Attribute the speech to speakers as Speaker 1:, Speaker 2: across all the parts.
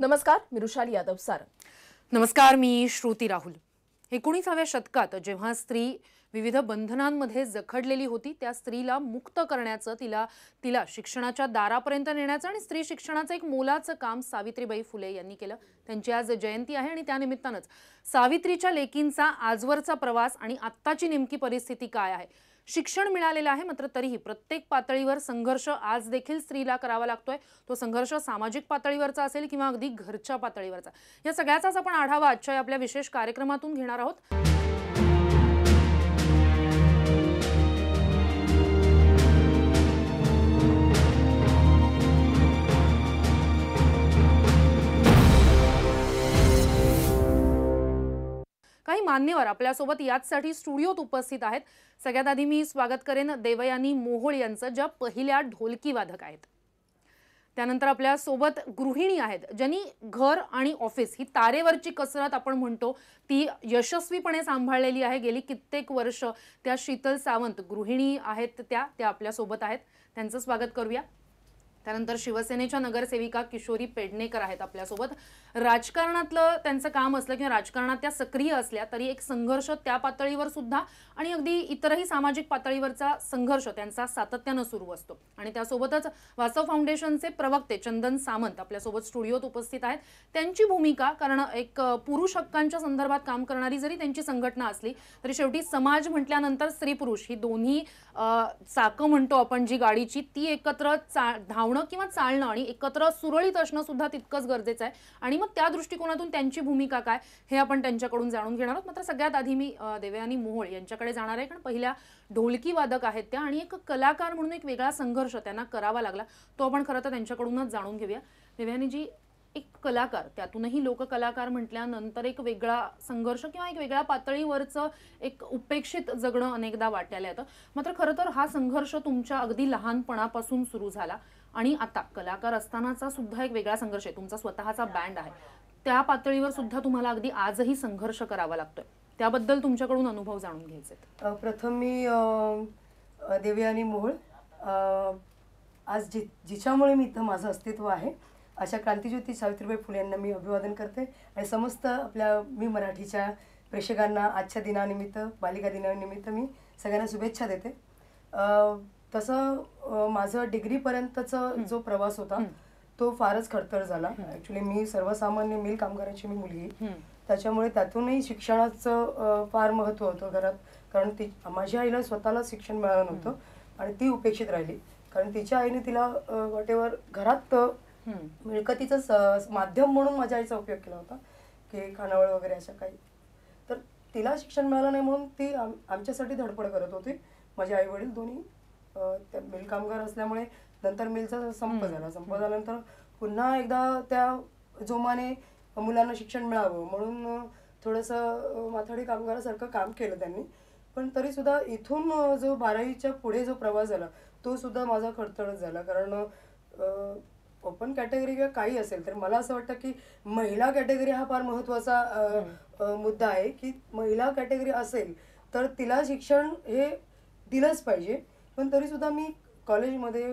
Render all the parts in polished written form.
Speaker 1: नमस्कार, मी रुशाली यादव सार.
Speaker 2: नमस्कार, मी श्रुती राहुल. 19व्या शतकात जेव्हा स्त्री विविध बंधनांमध्ये जखडलेली होती, त्या स्त्रीला मुक्त करण्याचं, तिला शिक्षणाच्या दारापर्यंत नेण्याचं आणि स्त्री शिक्षणाचं एक मोलाचं काम सावित्रीबाई फुले यांनी केलं. त्यांची आज जयंती आहे आणि त्या निमित्तानंच सावित्रीच्या लेकींचा आजवरचा प्रवास आणि आत्ताची नेमकी परिस्थिती काय आहे. शिक्षण मिळालेलं आहे, मात्र तरीही प्रत्येक पातळीवर संघर्ष आज देखील स्त्रीला करावा लागतोय. तो संघर्ष सामाजिक पातळीवरचा असेल किंवा अगदी घरच्या पातळीवरचा. या सगळ्याचाच आपण आढावा आजच्या आपल्या विशेष कार्यक्रमातून घेणार आहोत. काही मान्यवर आपल्यासोबत याचसाठी स्टुडिओत उपस्थित आहेत. सगळ्यात आधी मी स्वागत करेन देवयानी मोहोळ यांचं, ज्या पहिल्या ढोलकी वादक आहेत. त्यानंतर आपल्या सोबत गृहिणी आहेत, ज्यांनी घर आणि ऑफिस ही तारेवरची कसरत आपण म्हणतो ती यशस्वीपणे सांभाळलेली आहे गेली कित्येक वर्ष. त्या शीतल सावंत गृहिणी आहेत, त्या आपल्या सोबत आहेत. त्यांचं स्वागत करूया. त्यानंतर शिवसेनेच्या नगरसेविका किशोरी पेडणेकर आहेत आपल्यासोबत. राजकारणातलं त्यांचं काम असलं किंवा राजकारणात त्या सक्रिय असल्या तरी एक संघर्ष त्या पातळीवर सुद्धा आणि अगदी इतरही सामाजिक पातळीवरचा संघर्ष त्यांचा सातत्यानं सुरू असतो. आणि त्यासोबतच वासव फाउंडेशनचे प्रवक्ते चंदन सामंत आपल्यासोबत स्टुडिओत उपस्थित आहेत. त्यांची भूमिका, कारण एक पुरुष हक्कांच्या संदर्भात काम करणारी जरी त्यांची संघटना असली तरी शेवटी समाज म्हटल्यानंतर स्त्री पुरुष ही दोन्ही चाकं म्हणतो आपण जी गाडीची, ती एकत्र धावणं किंवा चालणं आणि एकत्र सुरळीत असणं सुद्धा तितकंच गरजेचं आहे. आणि मग त्या दृष्टिकोनातून त्यांची भूमिका काय हे आपण त्यांच्याकडून जाणून घेणार आहोत. मात्र सगळ्यात आधी मी देवयानी मोहोळ यांच्याकडे जाणार आहे, कारण पहिल्या ढोलकी वादक आहेत त्या आणि एक कलाकार म्हणून एक वेगळा संघर्ष त्यांना करावा लागला. तो आपण खरं तर त्यांच्याकडूनच जाणून घेऊया. देवयानीजी, एक कलाकार, त्यातूनही लोककलाकार म्हटल्यानंतर एक वेगळा संघर्ष किंवा एक वेगळ्या पातळीवरचं एक उपेक्षित जगणं अनेकदा वाटायला येतं. मात्र खरं तर हा संघर्ष तुमच्या अगदी लहानपणापासून सुरू झाला आणि आता कलाकार असतानाचा सुद्धा एक वेगळा संघर्ष आहे. तुमचा स्वतःचा बँड आहे, त्या पातळीवर सुद्धा तुम्हाला अगदी आजही संघर्ष करावा लागतोय. त्याबद्दल तुमच्याकडून अनुभव जाणून घ्यायचे.
Speaker 3: प्रथम मी देवयानी मोहोळ, आज जिच्यामुळे मी इथं माझं अस्तित्व आहे अशा क्रांतिज्योती सावित्रीबाई फुले यांना मी अभिवादन करते आणि समस्त आपल्या मी मराठीच्या प्रेक्षकांना आजच्या दिनानिमित्त, बालिका दिनानिमित्त मी सगळ्यांना शुभेच्छा देते. तसं माझं डिग्रीपर्यंतचा जो प्रवास होता तो फारच खडतर झाला. ॲक्च्युली मी सर्वसामान्य मिल कामगारांची मी मुलगी, त्याच्यामुळे त्यातूनही शिक्षणाचं फार महत्त्व होतं घरात. कारण माझ्या आईला स्वतःला शिक्षण मिळालं नव्हतं आणि ती उपेक्षित राहिली, कारण तिच्या आईने तिला वॉटेवर घरात मिळकतीचं माध्यम म्हणून माझ्या आईचा उपयोग केला होता की खानावळ वगैरे अशा काही. तर तिला शिक्षण मिळालं नाही म्हणून ती आमच्यासाठी धडपड करत होती. माझे आई वडील दोन्ही त्या मिल कामगार असल्यामुळे नंतर मिलचा संप झाला. संप झाल्यानंतर पुन्हा एकदा त्या जोमाने मुलांना शिक्षण मिळावं म्हणून थोडंसं माथाडी कामगारासारखं काम केलं त्यांनी. पण तरीसुद्धा इथून जो 12वीच्या पुढे जो प्रवास झाला तो सुद्धा माझा खडतरच झाला. कारण ओपन कॅटेगरी किंवा काही असेल तर मला असं वाटतं की महिला कॅटेगरी हा फार महत्त्वाचा मुद्दा आहे की महिला कॅटेगरी असेल तर तिला शिक्षण हे दिलंच पाहिजे. पण तरीसुद्धा मी कॉलेजमध्ये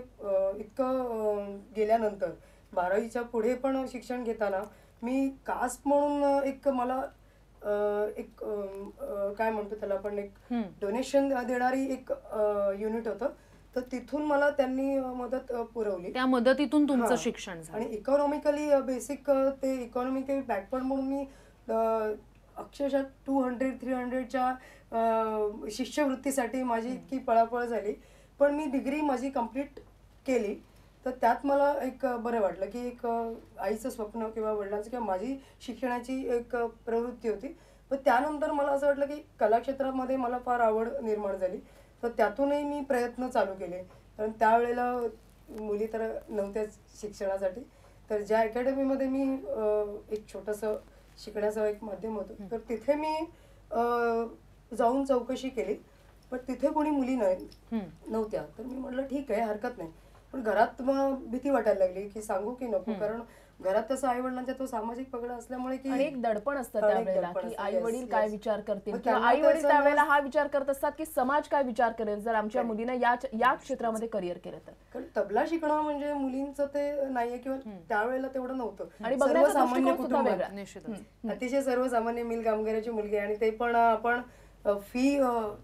Speaker 3: इतकं गेल्यानंतर 12वीच्या पुढे पण शिक्षण घेताना मी कास्ट म्हणून एक मला एक काय म्हणतो त्याला आपण, एक डोनेशन देणारी एक युनिट होतं. तर तिथून मला त्यांनी मदत पुरवली.
Speaker 2: त्या मदतीतून तुमचं शिक्षण झालं.
Speaker 3: आणि इकॉनॉमिकली बेसिक ते इकॉनॉमिकली बॅकवर्ड म्हणून मी अक्षरशः 200-300च्या शिष्यवृत्तीसाठी माझी इतकी पळापळ झाली. पण मी डिग्री माझी कंप्लीट केली. तर त्यात मला एक बरं वाटलं की एक आईचं स्वप्न किंवा वडिलांचं किंवा माझी शिक्षणाची एक प्रवृत्ती होती. पण त्यानंतर मला असं वाटलं की कलाक्षेत्रामध्ये मला फार आवड निर्माण झाली. तर त्यातूनही मी प्रयत्न चालू केले. कारण त्यावेळेला मुली तर नव्हत्याच शिक्षणासाठी. तर ज्या अकॅडमीमध्ये मी एक छोटंसं शिकण्याचं एक माध्यम होतं तर तिथे मी जाऊन चौकशी केली. पण तिथे कोणी मुली नव्हत्या. तर मी म्हटलं ठीक आहे, हरकत नाही. पण घरात मग भीती वाटायला लागली की सांगू की नको, कारण घरात तसं आई वडिलांचा तो सामाजिक पगडा असल्यामुळे की
Speaker 1: आणि एक दडपण असतं
Speaker 3: आणि एक
Speaker 1: त्यावेळेला
Speaker 3: दडपण
Speaker 1: की
Speaker 3: असतं,
Speaker 1: आई
Speaker 3: yes,
Speaker 1: वडील
Speaker 3: yes.
Speaker 1: काय विचार करतील
Speaker 3: मग
Speaker 1: किंवा
Speaker 3: त्यांना
Speaker 1: आई वडील
Speaker 3: त्याचं
Speaker 1: त्यावेळेला
Speaker 3: ना-
Speaker 1: हा विचार करत असतात की समाज काय विचार करेल जर आमच्या मुलीनं या क्षेत्रामध्ये करिअर केलं तर.
Speaker 3: कारण तबला शिकणं म्हणजे मुलींचं ते नाहीये किंवा त्यावेळेला तेवढं नव्हतं.
Speaker 1: आणि बघण्याचा
Speaker 3: सर्वसामान्य
Speaker 1: दृष्टिकोन सुद्धा
Speaker 3: कुटुंब,
Speaker 1: वेगळा.
Speaker 2: निश्चितच.
Speaker 3: अतिशय सर्वसामान्य मिल कामगाराची मुलगी आहे आणि ते पण आपण फी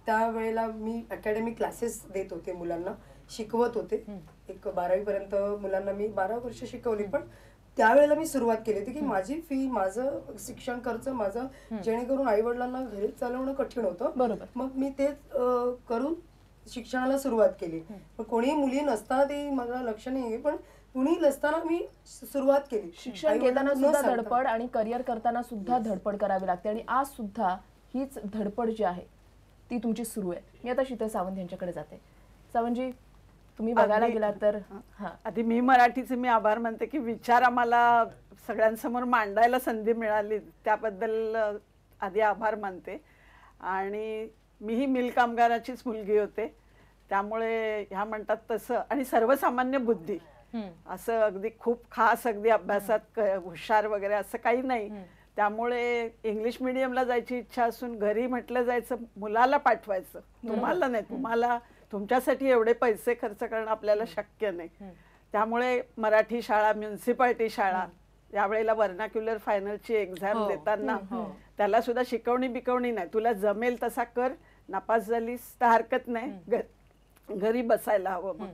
Speaker 3: त्यावेळेला मी अकॅडमिक क्लासेस देत होते, मुलांना शिकवत होते. एक 12वी पर्यंत मुलांना मी 12 वर्ष शिकवली. पण त्यावेळेला मी सुरुवात केली होती की माझी फी, माझं शिक्षण खर्च माझं, जेणेकरून आई वडिलांना घरी चालवणं कठीण होतं.
Speaker 1: बरोबर.
Speaker 3: मग मी ते करून शिक्षणाला सुरुवात केली. मग कोणी मुली नसताना ते मला लक्ष नाही, पण कुणी नसताना मी सुरुवात केली.
Speaker 1: शिक्षण
Speaker 3: आई-वडिलांना
Speaker 1: घेताना
Speaker 3: न
Speaker 1: सुद्धा
Speaker 3: सांगता.
Speaker 1: धडपड आणि करिअर करताना सुद्धा धडपड करावी लागते आणि आज सुद्धा हीच धडपड जी आहे ती तुमची सुरू आहे. मी आता शीतल सावंत यांच्याकडे जाते. सावंतजी, तुम्ही बघायला
Speaker 4: अगदी.
Speaker 1: गेलात तर हा
Speaker 4: आधी मी मराठीचे मी आभार मानते की विचार आम्हाला सगळ्यांसमोर मांडायला संधी मिळाली, त्याबद्दल आधी आभार मानते. आणि मीही मिल कामगाराचीच मुलगी होते, त्यामुळे ह्या म्हणतात तसं, आणि सर्वसामान्य बुद्धी, असं अगदी खूप खास अगदी अभ्यासात हुशार वगैरे असं काही नाही. त्यामुळे इंग्लिश मिडियमला जायची इच्छा असून घरी म्हटलं जायचं मुलाला पाठवायचं, तुम्हाला नाही, तुम्हाला तुमच्यासाठी एवढे पैसे खर्च करणं आपल्याला शक्य नाही. त्यामुळे मराठी शाळा, म्युन्सिपाल्टी शाळा, यावेळेला वर्नाक्युलर फायनलची एक्झाम देताना त्याला सुद्धा शिकवणी बिकवणी नाही, तुला जमेल तसा कर, नापास झालीस तर हरकत नाही, घरी बसायला हवं. मग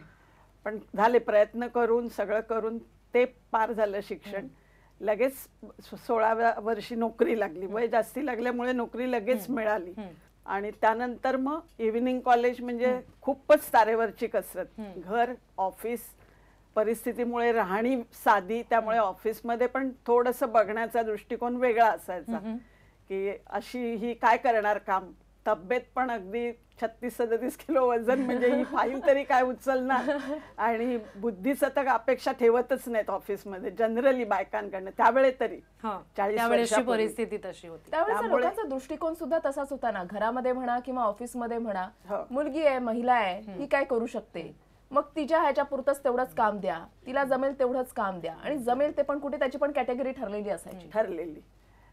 Speaker 4: पण झाले प्रयत्न करून, सगळं करून ते पार झालं शिक्षण. लगेच 16व्या वर्षी नोकरी लागली, वय जास्ती लागल्यामुळे नोकरी लगेच मिळाली. आणि त्यानंतर मग इव्हिनिंग कॉलेज म्हणजे खूपच तारेवरची कसरत, घर, ऑफिस, परिस्थितीमुळे राहणी साधी, त्यामुळे ऑफिसमध्ये पण थोडंसं बघण्याचा दृष्टिकोन वेगळा असायचा की अशी ही काय करणार काम, तब्येत पण अगदी 36-37 किलो वजन, म्हणजे ही फाईल तरी काय उचलणार, आणि बुद्धीचं तर अपेक्षा ठेवतच नाहीत ऑफिसमध्ये जनरली बायकांकडनं, त्यावेळे तरी 40
Speaker 2: त्यावेळेसची
Speaker 4: वर्षापूर्वी.
Speaker 2: परिस्थिती तशी होती.
Speaker 1: त्यावेळेस
Speaker 4: त्यामुळे-
Speaker 1: लोकांचा दृष्टिकोन सुद्धा तसाच होता ना, घरामध्ये म्हणा किंवा ऑफिसमध्ये म्हणा,
Speaker 4: हो.
Speaker 1: मुलगी आहे, महिला आहे, ही काय करू शकते, मग तिच्या ह्याच्या पुरतच तेवढंच काम द्या, तिला जमेल तेवढंच काम द्या, आणि जमेल ते पण कुठे त्याची पण कॅटेगरी ठरलेली असायची.
Speaker 4: ठरलेली,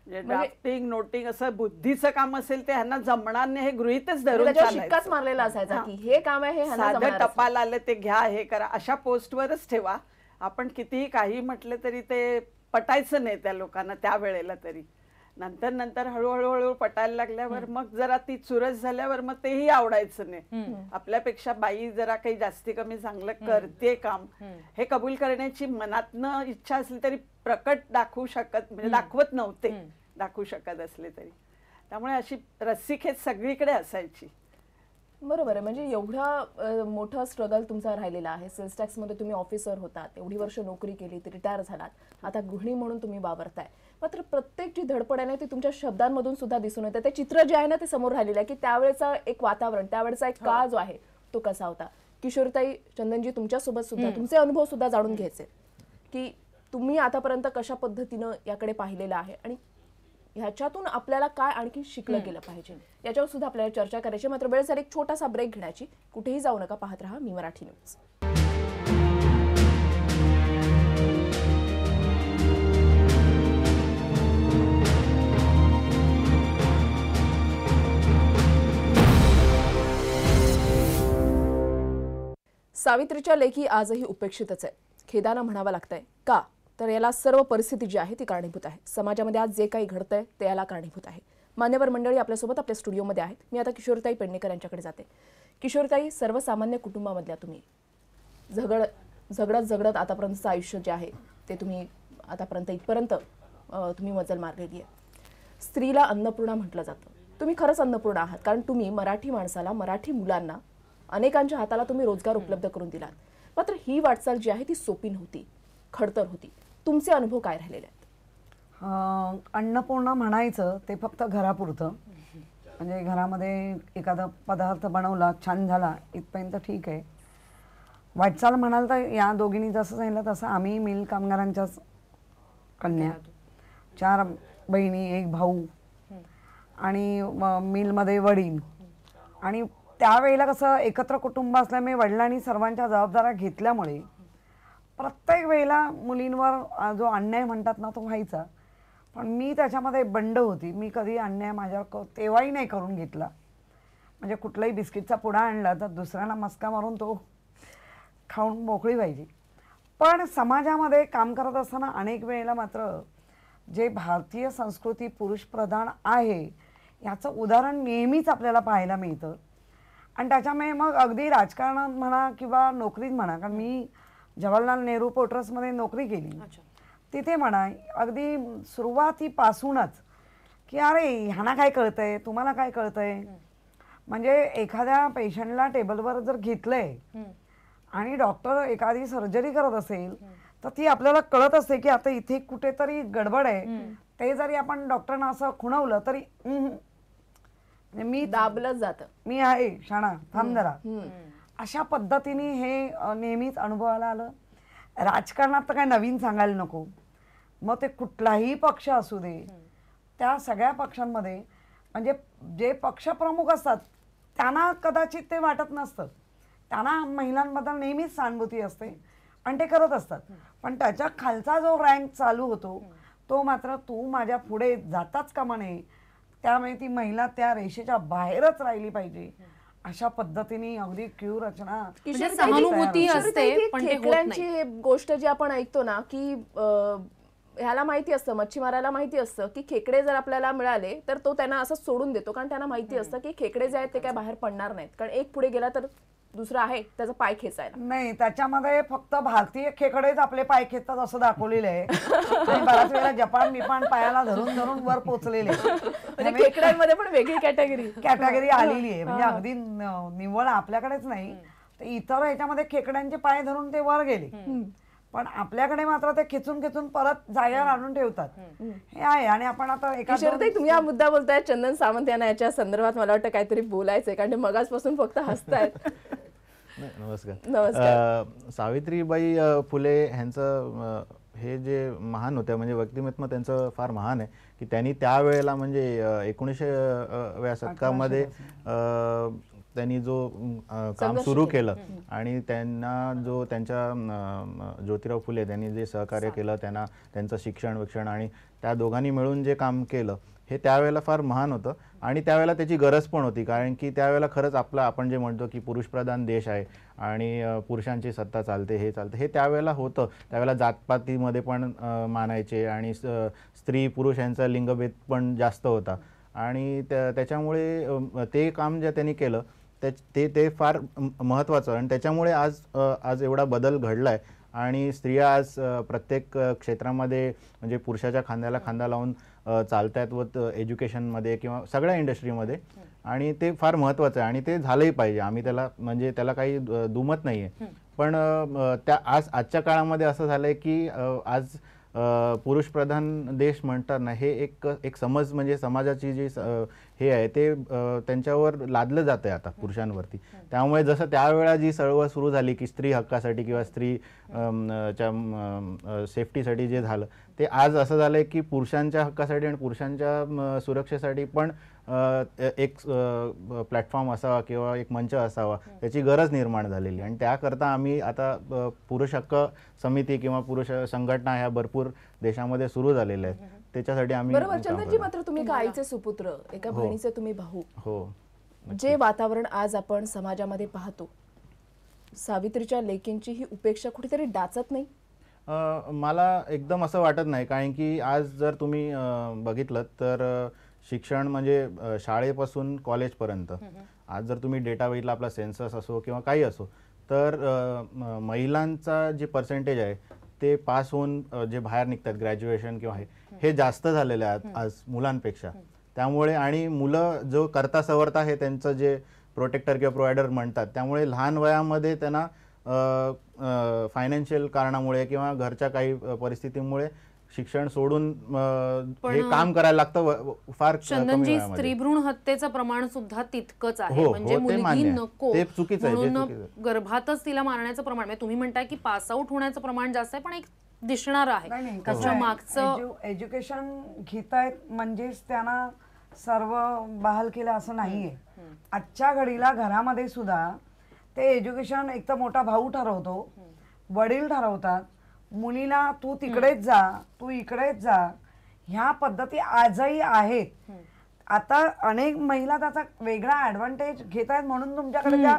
Speaker 4: ड्राफ्टिंग, नोटिंग, असं बुद्धीचं काम असेल ते ह्यांना जमणार नाही हे गृहीतच धरून
Speaker 1: त्याच्यावर
Speaker 4: चालायचं.
Speaker 1: शिक्काच मारलेला असायचा की हे काम आहे, हे ह्यांना
Speaker 4: साधं
Speaker 1: जमणार असेल.
Speaker 4: टपाल आलं ते घ्या, हे करा, अशा पोस्टवरच ठेवा. आपण कितीही काही म्हटलं तरी ते पटायचं नाही त्या लोकांना त्या वेळेला तरी. नंतर नंतर हळूहळू पटायला लागल्यावर मग जरा ती चुरस झाल्यावर मग तेही आवडायचं नाही. आपल्यापेक्षा बाई जरा काही जास्ती कमी चांगलं करते काम, हे कबूल करण्याची मनातनं इच्छा असली तरी प्रकट दाखवू शकत, म्हणजे दाखवत नव्हते, दाखवू शकत असले तरी. त्यामुळे अशी रस्सीखेच सगळीकडे असायची.
Speaker 1: बरोबर आहे. म्हणजे एवढा मोठा स्ट्रगल तुमचा राहिलेला आहे. सेल्स टॅक्स मध्ये तुम्ही ऑफिसर होतात, एवढी वर्ष नोकरी केली, रिटायर झालात, आता गृहिणी म्हणून तुम्ही वावरताय. मात्र प्रत्येक जी धडपड आहे ना ती तुमच्या शब्दांमधून सुद्धा दिसून येते. ते चित्र जे आहे ना ते समोर राहिलेलं आहे की त्यावेळेचा एक वातावरण, त्यावेळेचा एक काळ जो आहे तो कसा होता. किशोरताई, चंदनजी, तुमच्यासोबत सुद्धा तुमचे अनुभव सुद्धा जाणून घ्यायचे की तुम्ही आतापर्यंत कशा पद्धतीनं याकडे पाहिलेलं आहे आणि ह्याच्यातून आपल्याला काय आणखी शिकलं गेलं पाहिजे याच्यावर सुद्धा आपल्याला चर्चा करायची. मात्र वेळ झाली एक छोटासा ब्रेक घेण्याची. कुठेही जाऊ नका, पाहत रहा मी मराठी न्यूज. सावित्रीच्या लेखी आजही उपेक्षितच आहे. खेदानं म्हणावं लागतंय. का तर याला सर्व परिस्थिती जी आहे ती कारणीभूत आहे. समाजामध्ये आज जे काही घडतंय ते याला कारणीभूत आहे. मान्यवर मंडळी आपल्यासोबत आपल्या स्टुडिओमध्ये आहेत. मी आता किशोरताई पेडणेकर यांच्याकडे जाते. किशोरताई, सर्वसामान्य कुटुंबामधल्या तुम्ही झगडत आतापर्यंतचं आयुष्य जे आहे ते तुम्ही आतापर्यंत इथपर्यंत तुम्ही मजल मारलेली आहे. स्त्रीला अन्नपूर्णा म्हटलं जातं. तुम्ही खरंच अन्नपूर्णा आहात, कारण तुम्ही मराठी माणसाला, मराठी मुलांना, अनेकांच्या हाताला तुम्ही रोजगार उपलब्ध करून दिलात. मात्र ही वाटचाल जी आहे ती सोपी नव्हती, खडतर होती. तुमचे अनुभव काय राहिलेले आहेत?
Speaker 5: अन्नपूर्णा म्हणायचं ते फक्त घरापुरतं, म्हणजे घरामध्ये एखादा पदार्थ बनवला, छान झाला, इथपर्यंत ठीक आहे. वाटचाल म्हणाल तर या दोघींनी जसं सांगितलं तसं आम्ही मिल कामगारांच्याच कन्या, 4 बहिणी, 1 भाऊ, आणि मिलमध्ये वडील. आणि त्यावेळेला कसं एकत्र कुटुंब असल्यामुळे वडिलांनी सर्वांच्या जबाबदाऱ्या घेतल्यामुळे प्रत्येक वेळेला मुलींवर जो अन्याय म्हणतात ना तो व्हायचा, पण मी त्याच्यामध्ये बंड होती. मी कधी अन्याय माझ्यावर तेव्हाही नाही करून घेतला. म्हणजे कुठलाही बिस्किटचा पुडा आणला तर दुसऱ्याला मस्का मारून तो खाऊन मोकळी व्हायची. पण समाजामध्ये काम करत असताना अनेक वेळेला मात्र जे भारतीय संस्कृती पुरुषप्रधान आहे याचं उदाहरण नेहमीच आपल्याला पाहायला मिळतं. आणि त्याच्यामुळे मग अगदी राजकारणात म्हणा किंवा नोकरीत म्हणा, कारण मी जवाहरलाल नेहरू पोर्ट्रसमध्ये नोकरी केली, तिथे म्हणा अगदी सुरुवातीपासूनच की अरे ह्यांना काय कळतंय, तुम्हाला काय कळतंय. म्हणजे एखाद्या पेशंटला टेबलवर जर घेतलंय आणि डॉक्टर एखादी सर्जरी करत असेल तर ती आपल्याला कळत असते की आता इथे कुठेतरी गडबड आहे. ते जरी आपण डॉक्टरना असं खुणवलं तरी मी
Speaker 1: दाबलं जातं,
Speaker 5: मी आहे शाणा, थांब जरा, अशा पद्धतीने हे नेहमीच अनुभवाला आलं. राजकारणात तर काय नवीन सांगायला नको. मग ते कुठलाही पक्ष असू दे, त्या सगळ्या पक्षांमध्ये म्हणजे जे पक्षप्रमुख असतात त्यांना कदाचित ते वाटत नसतं. त्यांना महिलांबद्दल नेहमीच सहानुभूती असते आणि ते करत असतात. पण त्याच्या खालचा जो रँक चालू होतो तो मात्र तू माझ्या पुढे जाताच कामा नये, त्यामुळे ती महिला त्या रेषेच्या बाहेरच राहिली पाहिजे अशा पद्धतीने अगदी क्यू रचना
Speaker 2: म्हणजे सहानुभूती असते पण ते होत
Speaker 1: खेकड्यांची
Speaker 2: नाही.
Speaker 1: गोष्ट जी आपण ऐकतो ना की ह्याला माहिती असतं, मच्छीमाराला माहिती असतं की खेकडे जर आपल्याला मिळाले तर तो त्यांना असं सोडून देतो, कारण त्यांना माहिती असतं की खेकडे जे आहेत ते काय बाहेर पडणार नाहीत, कारण एक पुढे गेला तर दुसरा आहे त्याचा पाय खेचायला.
Speaker 5: नाही, त्याच्यामध्ये फक्त भारतीय खेकडेच आपले पाय खेचतात असं दाखवलेलं आहे. आणि बऱ्याच वेळेला जपान बिपान पायाला धरून धरून वर पोचलेले
Speaker 1: म्हणजे खेकड्यांमध्ये पण वेगळी
Speaker 5: कॅटेगरी आलेली आहे. म्हणजे अगदी निव्वळ आपल्याकडेच नाही तर इतर ह्याच्यामध्ये खेकड्यांचे पाय धरून ते वर गेले, पण आपल्याकडे मात्र ते खेचून खेचून परत जागेवर आणून ठेवतात. हे आहे. आणि आपण आता
Speaker 1: किशोरताई तुम्ही हा मुद्दा बोलताय, चंदन सावंत यांना याच्या संदर्भात मला वाटतं काहीतरी बोलायचंय, कारण ते मगाचपासून फक्त हसतायत.
Speaker 6: नमस्कार. सावित्रीबाई फुले ह्यांचं हे जे महान होत्या म्हणजे व्यक्तिमत्व त्यांचं फार महान आहे की त्यांनी त्यावेळेला म्हणजे 19व्या शतकामध्ये त्यांनी जो काम सुरू केलं आणि त्यांना जो त्यांच्या ज्योतिराव फुले त्यांनी जे सहकार्य केलं, त्यांना त्यांचं शिक्षण आणि त्या दोघांनी मिळून जे काम केलं हे त्यावेळेला फार महान होतं. आणि त्यावेळेला त्याची गरज पण होती, कारण की त्यावेळेला खरंच आपला आपण जे म्हणतो की पुरुषप्रधान देश आहे आणि पुरुषांची सत्ता चालते, हे चालतं, हे त्यावेळेला होतं. त्यावेळेला जातपातीमध्ये पण मानायचे आणि स्त्री पुरुष यांचा लिंगभेद पण जास्त होता. आणि त्याच्यामुळे ते काम जे त्यांनी केलं ते फार महत्त्वाचं. आणि त्याच्यामुळे आज एवढा बदल घडला आहे आणि स्त्रिया आज प्रत्येक क्षेत्रामध्ये म्हणजे पुरुषाच्या खांद्याला खांदा लावून चालत आहेत व एज्युकेशनमध्ये किंवा सगळ्या इंडस्ट्रीमध्ये. आणि ते फार महत्त्वाचं आहे आणि ते झालंही पाहिजे. आम्ही त्याला काही दुमत नाही आहे. पण आजच्या काळामध्ये असं झालं आहे की आज पुरुषप्रधान देश म्हणतात ना, हे एक समज म्हणजे समाजाची जी हे आहे ते त्यांच्यावर लादलं जातं आहे आता पुरुषांवरती. त्यामुळे जसं त्यावेळेला जी चळवळ सुरू झाली की स्त्री हक्कासाठी किंवा स्त्री च्या सेफ्टीसाठी जे झालं ते आज असं झालं आहे की पुरुषांच्या हक्कासाठी आणि पुरुषांच्या सुरक्षेसाठी पण एक प्लॅटफॉर्म असावा किंवा एक मंच असावा याची गरज निर्माण झालेली. आणि त्याकरता आम्ही आता पुरुष हक्क समिती किंवा पुरुष संघटना ह्या भरपूर देशामध्ये सुरू झालेल्या आहेत. त्याच्यासाठी आम्ही
Speaker 1: बरोबर. चंदनजी, मात्र तुम्ही एका आईचे सुपुत्र, एका बहिणीचे तुम्ही भाऊ.
Speaker 6: हो.
Speaker 1: जे वातावरण आज आपण समाजामध्ये पाहतो, सावित्रीच्या लेकींची ही उपेक्षा कुठेतरी डाचत नाही?
Speaker 6: मला एकदम असं वाटत नाही, कारण की आज जर तुम्ही बघितलं तर शिक्षण म्हणजे शाळेपासून कॉलेजपर्यंत आज जर तुम्ही डेटा बघितला, आपला सेन्सस असो किंवा काही असो, तर महिलांचा जे पर्सेंटेज आहे ते पास होऊन जे बाहेर निघतात ग्रॅज्युएशन किंवा हे जास्त झालेले आहेत आज मुलांपेक्षा. त्यामुळे आणि मुलं जो करता सवरता हे त्यांचं जे प्रोटेक्टर किंवा प्रोव्हायडर म्हणतात, त्यामुळे लहान वयामध्ये त्यांना फायनान्शियल कारणामुळे किंवा घरच्या काही परिस्थितीमुळे शिक्षण सोडून हे काम करायला लागतं फार.
Speaker 2: चंदनजी, स्त्रीभ्रूण हत्येचं प्रमाण सुद्धा तितकंच आहे.
Speaker 6: हो,
Speaker 2: म्हणजे
Speaker 6: ते
Speaker 2: मुलगी
Speaker 6: मान्य आहे.
Speaker 2: नको
Speaker 6: ते चुकीचं आहे, ते
Speaker 2: म्हणून
Speaker 6: चुकीचं आहे.
Speaker 2: गर्भातच तिला मारण्याचं प्रमाण, म्हणजे तुम्ही म्हणताय की पास आउट होण्याचं प्रमाण जास्त आहे, पण एक दिसणार आहे त्याच्या मागचं
Speaker 5: एज्युकेशन घेतायत म्हणजेच त्यांना सर्व बहाल केलं असं नाहीये. आजच्या घडीला घरामध्ये सुद्धा ते एज्युकेशन एक तर मोठा भाऊ ठरवतो, वडील ठरवतात, मुलीला तू तिकडेच जा, तू इकडेच जा, ह्या पद्धती आजही आहेत. आता अनेक महिला त्याचा वेगळा ऍडव्हान्टेज घेत आहेत म्हणून तुमच्याकडे त्या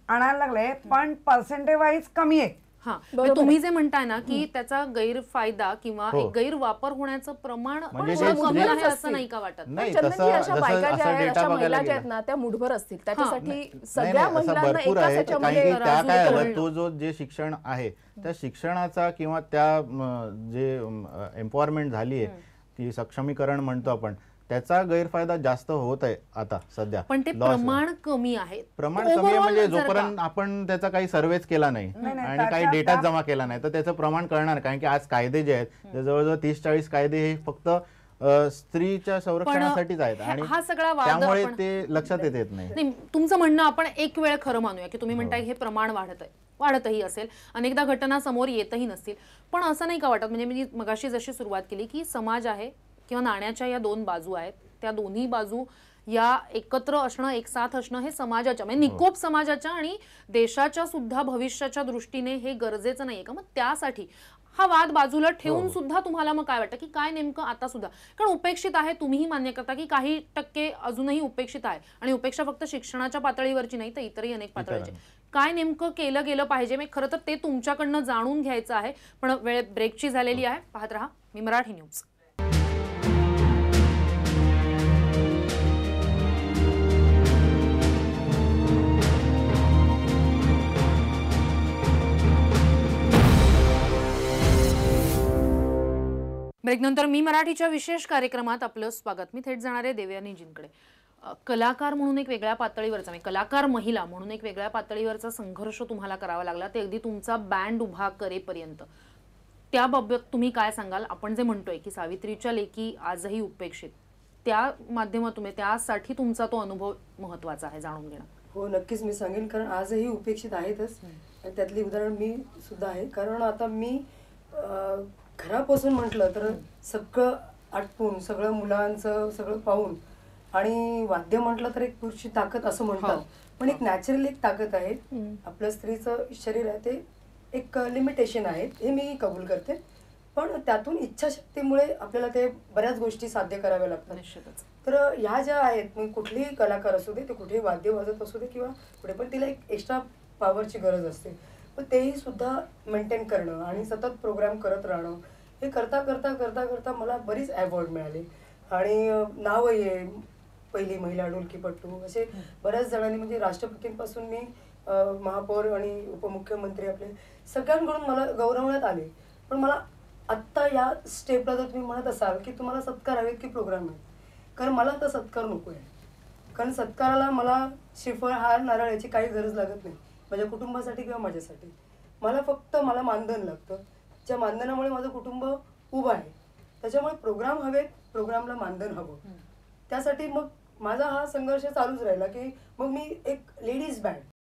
Speaker 5: आणायला लागले, पण पर्सेंटेज वाईज कमी आहे.
Speaker 2: हा, म्हणजे तुम्ही जे म्हणताय ना की त्याचा गैरफायदा किंवा
Speaker 6: हो.
Speaker 2: एक गैरवापर होण्याचं प्रमाण
Speaker 6: म्हणजे
Speaker 2: थोडं
Speaker 6: जे-
Speaker 2: कमी
Speaker 6: जे-
Speaker 2: आहे असं नाही का वाटत?
Speaker 6: नाही,
Speaker 1: चंदनजी,
Speaker 6: तसं
Speaker 1: अशा बायका ज्या
Speaker 6: असं
Speaker 1: आहेत,
Speaker 6: डेटा
Speaker 1: अशा
Speaker 6: बघायला
Speaker 1: महिला ज्या आहेत
Speaker 6: गेला
Speaker 1: ना त्या मुठभर असतील, त्याच्यासाठी
Speaker 6: नाही,
Speaker 1: सगळ्या
Speaker 6: नाही, असं
Speaker 1: महिलांना
Speaker 6: भरपूर
Speaker 1: एकाच
Speaker 6: आहे. कारण
Speaker 1: ह्याच्यामध्ये
Speaker 6: की त्या
Speaker 2: तराजू
Speaker 6: काय
Speaker 2: करणं.
Speaker 6: झालं, तो जो जे शिक्षण आहे त्या शिक्षणाचा किंवा त्या जे एम्पॉवरमेंट झाली आहे, ती सक्षमीकरण म्हणतो आपण, त्याचा गैरफायदा जास्त होत आहे आता सध्या.
Speaker 2: पण ते
Speaker 6: Loss आहे.
Speaker 2: प्रमाण कमी आहे.
Speaker 6: प्रमाण कमी आहे
Speaker 2: Overall
Speaker 6: म्हणजे
Speaker 2: जर का-
Speaker 6: जोपर्यंत आपण त्याचा काही सर्वेच केला नाही
Speaker 5: नाही,
Speaker 6: आणि
Speaker 5: त्याच्या-
Speaker 6: काही डेटा
Speaker 5: त्या-
Speaker 6: जमा केला नाही तर त्याचं प्रमाण कळणार. कारण की आज कायदे जे आहेत ते जवळजवळ 30-40 कायदे हे फक्त स्त्रीच्या संरक्षणासाठीच आहेत आणि
Speaker 2: हा सगळा वाद
Speaker 6: त्यामुळे
Speaker 2: आपण-
Speaker 6: ते लक्षात येत नाही.
Speaker 2: नाही, तुमचं म्हणणं आपण एक वेळ खरं मानूया की तुम्ही म्हणताय हे प्रमाण वाढतही असेल, अनेकदा घटना समोर येतही नसतील, पण असं नाही का वाटत, म्हणजे मी मगाशी जशी सुरुवात केली की समाज आहे किंवा नाण्याच्या या दोन बाजू आहेत, त्या दोन्ही बाजू या एकत्र असणं, एकसाथ असणं हे समाजाच्या म्हणजे निकोप समाजाच्या आणि देशाच्या सुद्धा भविष्याच्या दृष्टीने हे गरजेचं नाहीये का? मग त्यासाठी हा वाद बाजूला ठेवून सुद्धा तुम्हाला मग काय वाटतं की काय नेमकं आता सुद्धा, कारण उपेक्षित आहे, तुम्हीही मान्य करता की काही टक्के अजूनही उपेक्षित आहे आणि उपेक्षा फक्त शिक्षणाच्या पातळीवरची नाही तर इतरही अनेक पातळीची. काय नेमकं केलं गेलं पाहिजे? मी खरं तर ते तुमच्याकडनं जाणून घ्यायचं आहे, पण वेळ ब्रेकची झालेली आहे. पाहत रहा मी मराठी न्यूज. ब्रेकनंतर मी मराठीच्या विशेष कार्यक्रमात आपलं स्वागत. मी थेट जाणार आहे देवयानीजींकडे. कलाकार म्हणून एक वेगळ्या पातळीवरचा, म्हणजे कलाकार महिला म्हणून एक वेगळ्या पातळीवरचा संघर्ष तुम्हाला करावा लागला, ते अगदी तुमचा बँड उभा करेपर्यंत. त्याबाबत तुम्ही काय सांगाल? आपण जे म्हणतोय की सावित्रीच्या लेकी आजही उपेक्षित, त्या माध्यमातून त्यासाठी तुमचा तो अनुभव महत्वाचा आहे जाणून घेणं.
Speaker 3: हो, नक्कीच मी सांगेन, कारण आजही उपेक्षित आहेतच आणि त्यातली उदाहरण मी सुद्धा आहे. कारण आता मी घरापासून म्हटलं तर सगळं आटपून, सगळं मुलांचं सगळं पाहून, आणि वाद्य म्हटलं तर एक पुरुषी ताकद असं म्हणतात, पण एक नॅचरल एक ताकद आहे. आपलं स्त्रीचं शरीर आहे ते एक लिमिटेशन आहे, हे मी कबूल करते, पण त्यातून इच्छाशक्तीमुळे आपल्याला ते बऱ्याच गोष्टी साध्य कराव्या लागतात.
Speaker 2: निश्चितच.
Speaker 3: तर ह्या ज्या आहेत, मी कुठलेही कलाकार असू दे, ते कुठेही वाद्य वाजत असू दे किंवा पुढे, पण तिला एक एक्स्ट्रा पॉवरची गरज असते, पण तेही सुद्धा मेंटेन करणं आणि सतत प्रोग्राम करत राहणं, हे करता करता करता करता मला बरीच अवॉर्ड मिळाले आणि नावही आहे, पहिली महिला ढोलकीपट्टू, असे बऱ्याच जणांनी, म्हणजे राष्ट्रपतींपासून मी महापौर आणि उपमुख्यमंत्री आपले सगळ्यांकडून मला गौरवण्यात आले. पण मला आत्ता या स्टेपला जर तुम्ही म्हणत असाल की तुम्हाला सत्कार हवेत की प्रोग्राम आहे, कारण मला आता सत्कार नको आहे. कारण सत्काराला मला श्रीफळ, हार, नारळ याची काही गरज लागत नाही माझ्या कुटुंबासाठी किंवा माझ्यासाठी. मला फक्त मानधन लागतं, ज्या मानधनामुळे माझं कुटुंब उभं आहे. त्याच्यामुळे प्रोग्राम हवेत, प्रोग्रामला मानधन हवं. त्यासाठी मग माझा हा संघर्ष चालूच राहिला की मग मी एक लेडीज बँड